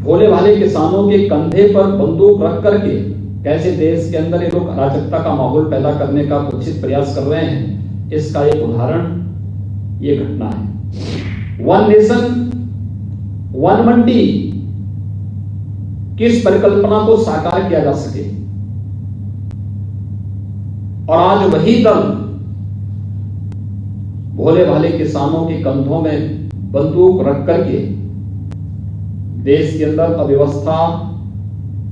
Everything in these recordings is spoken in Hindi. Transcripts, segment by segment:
भोले भाले किसानों के कंधे पर बंदूक रख करके कैसे देश के अंदर ये लोग अराजकता का माहौल पैदा करने का कुत्सित प्रयास कर रहे हैं, इसका एक उदाहरण ये घटना है। वन नेशन वन मंडी किस परिकल्पना को साकार किया जा सके, और आज वही दल भोले भाले किसानों के कंधों में बंदूक रख करके देश के अंदर अव्यवस्था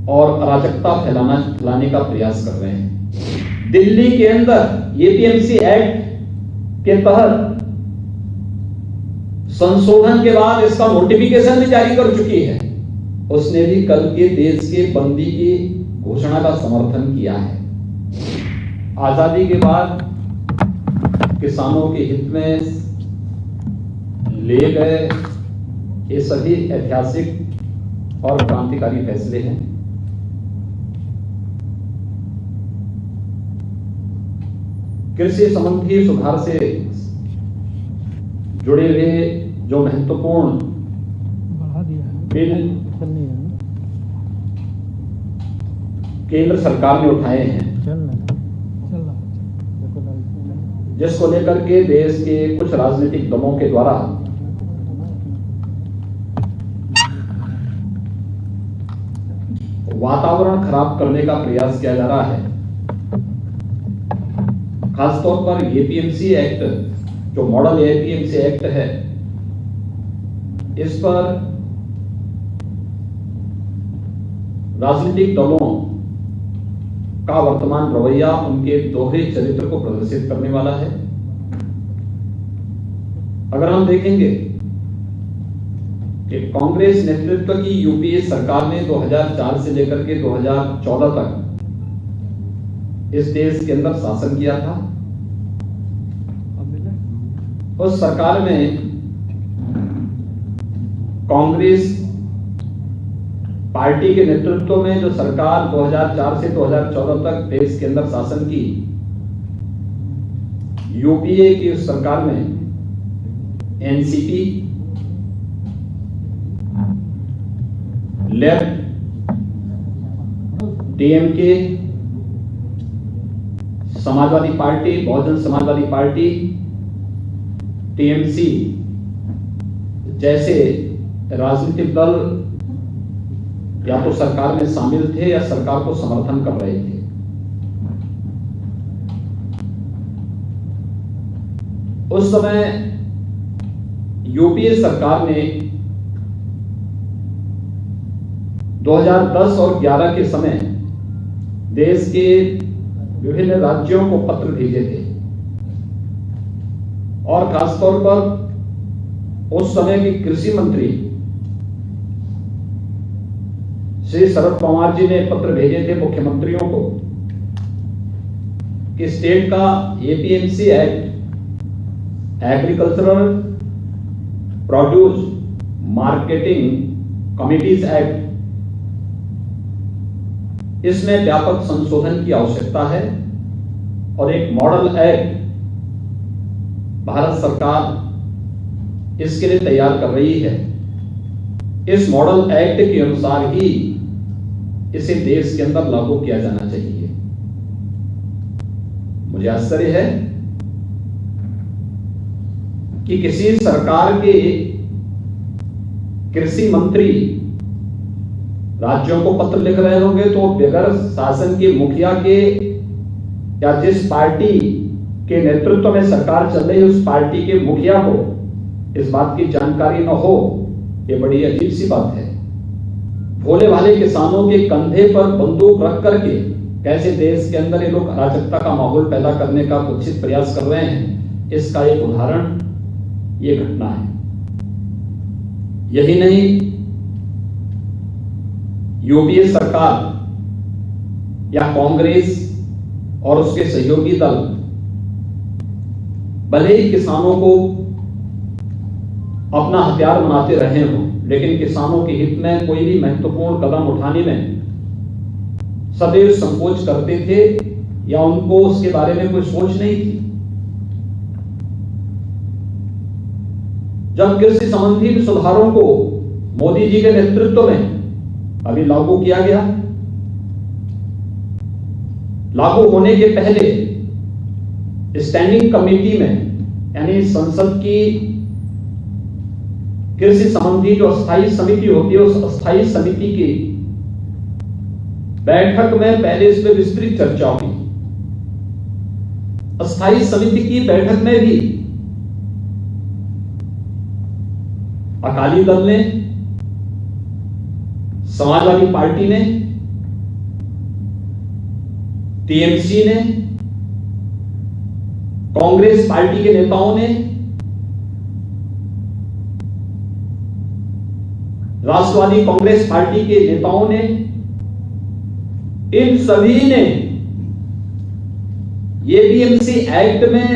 और अराजकता फैलाने का प्रयास कर रहे हैं। दिल्ली के अंदर एपीएमसी एक्ट के तहत संशोधन के बाद इसका नोटिफिकेशन भी जारी कर चुकी है। उसने भी कल के देश के बंदी की घोषणा का समर्थन किया है। आजादी के बाद किसानों के हित में ले गए ये सभी ऐतिहासिक और क्रांतिकारी फैसले हैं। कृषि संबंधी सुधार से जुड़े हुए जो महत्वपूर्ण बिल केंद्र सरकार ने उठाए हैं, जिसको लेकर के देश के कुछ राजनीतिक दलों के द्वारा वातावरण खराब करने का प्रयास किया जा रहा है। खासतौर पर एपीएमसी एक्ट, जो मॉडल एपीएमसी एक्ट है, इस पर राजनीतिक दलों का वर्तमान रवैया उनके दोहरे चरित्र को प्रदर्शित करने वाला है। अगर हम देखेंगे कि कांग्रेस नेतृत्व की यूपीए सरकार ने 2004 से लेकर के 2014 तक इस देश के अंदर शासन किया था। उस सरकार में कांग्रेस पार्टी के नेतृत्व में जो सरकार 2004 से 2014 तक देश के अंदर शासन की, यूपीए की उस सरकार में NCP, left, DMK, Samajwadi Party, Bahujan Samajwadi Party, TMC जैसे राजनीतिक दल या तो सरकार में शामिल थे या सरकार को समर्थन कर रहे थे। उस समय यूपीए सरकार ने 2010 और 11 के समय देश के विभिन्न राज्यों को पत्र भेजे थे, और खासतौर पर उस समय के कृषि मंत्री श्री शरद पवार जी ने पत्र भेजे थे मुख्यमंत्रियों को कि स्टेट का APMC act, agricultural produce marketing committees act, इसमें व्यापक संशोधन की आवश्यकता है, और एक मॉडल एक्ट भारत सरकार इसके लिए तैयार कर रही है। इस मॉडल एक्ट के अनुसार ही इसे देश के अंदर लागू किया जाना चाहिए। मुझे आश्चर्य है कि किसी सरकार के कृषि मंत्री राज्यों को पत्र लिख रहे होंगे तो बगैर शासन के मुखिया के या जिस पार्टी के नेतृत्व में सरकार चल रही है उस पार्टी के मुखिया को इस बात की जानकारी न हो, ये बड़ी अजीब सी बात है। भोले भाले किसानों के कंधे पर बंदूक रख करके कैसे देश के अंदर ये लोग अराजकता का माहौल पैदा करने का कुत्सित प्रयास कर रहे हैं, इसका एक उदाहरण ये घटना है। यही नहीं, यूपीए सरकार या कांग्रेस और उसके सहयोगी दल भले ही किसानों को अपना हथियार बनाते रहे हों, लेकिन किसानों के हित में कोई भी महत्वपूर्ण कदम उठाने में सदैव संकोच करते थे या उनको उसके बारे में कोई सोच नहीं थी। जब कृषि संबंधी सुधारों को मोदी जी के नेतृत्व में अभी लागू किया गया। लागू होने के पहले स्टैंडिंग कमेटी में, यानी संसद की कृषि संबंधी जो अस्थायी समिति होती है, उस अस्थायी समिति की बैठक में पहले इस पर विस्तृत चर्चा हुई। अस्थायी समिति की बैठक में भी अकाली दल ने, समाजवादी पार्टी ने, टीएमसी ने, कांग्रेस पार्टी के नेताओं ने, राष्ट्रवादी कांग्रेस पार्टी के नेताओं ने, इन सभी ने एपीएमसी एक्ट में,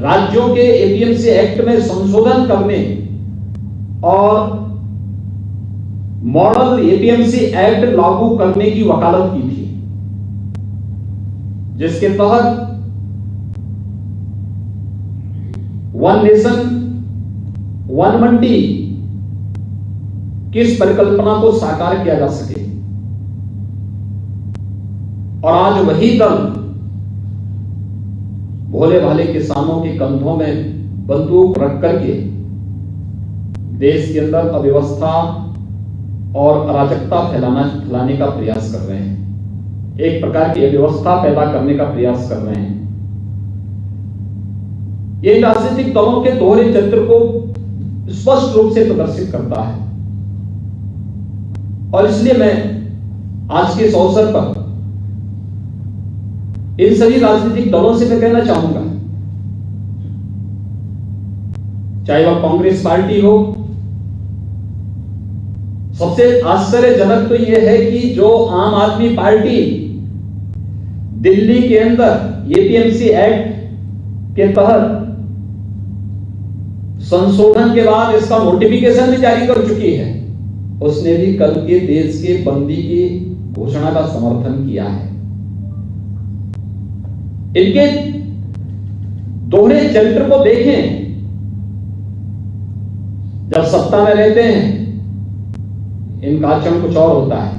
राज्यों के एपीएमसी एक्ट में संशोधन करने और मॉडल एपीएमसी एक्ट लागू करने की वकालत की थी, जिसके तहत वन नेशन वन मंडी किस परिकल्पना को साकार किया जा सके। और आज वही दल भोले भाले किसानों के कंधों में बंदूक रख करके देश के अंदर अव्यवस्था और अराजकता फैलाने का प्रयास कर रहे हैं। एक प्रकार की अव्यवस्था पैदा करने का प्रयास कर रहे हैं। ये राजनीतिक दलों के दोहरे चरित्र को स्पष्ट रूप से प्रदर्शित करता है। और इसलिए मैं आज के इस अवसर पर इन सभी राजनीतिक दलों से मैं कहना चाहूंगा, चाहे वह कांग्रेस पार्टी हो, सबसे आश्चर्यजनक तो यह है कि जो आम आदमी पार्टी दिल्ली के अंदर एपीएमसी एक्ट के तहत संशोधन के बाद इसका नोटिफिकेशन भी जारी कर चुकी है, उसने भी कल के देश के बंदी की घोषणा का समर्थन किया है। इनके दोहरे चरित्र को देखें। जब सत्ता में रहते हैं इनका आचरण कुछ और होता है,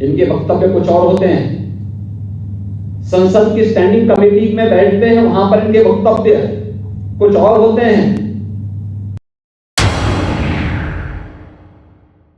इनके वक्तव्य कुछ और होते हैं। संसद की स्टैंडिंग कमेटी में बैठते हैं, वहां पर इनके वक्तव्य कुछ और होते हैं।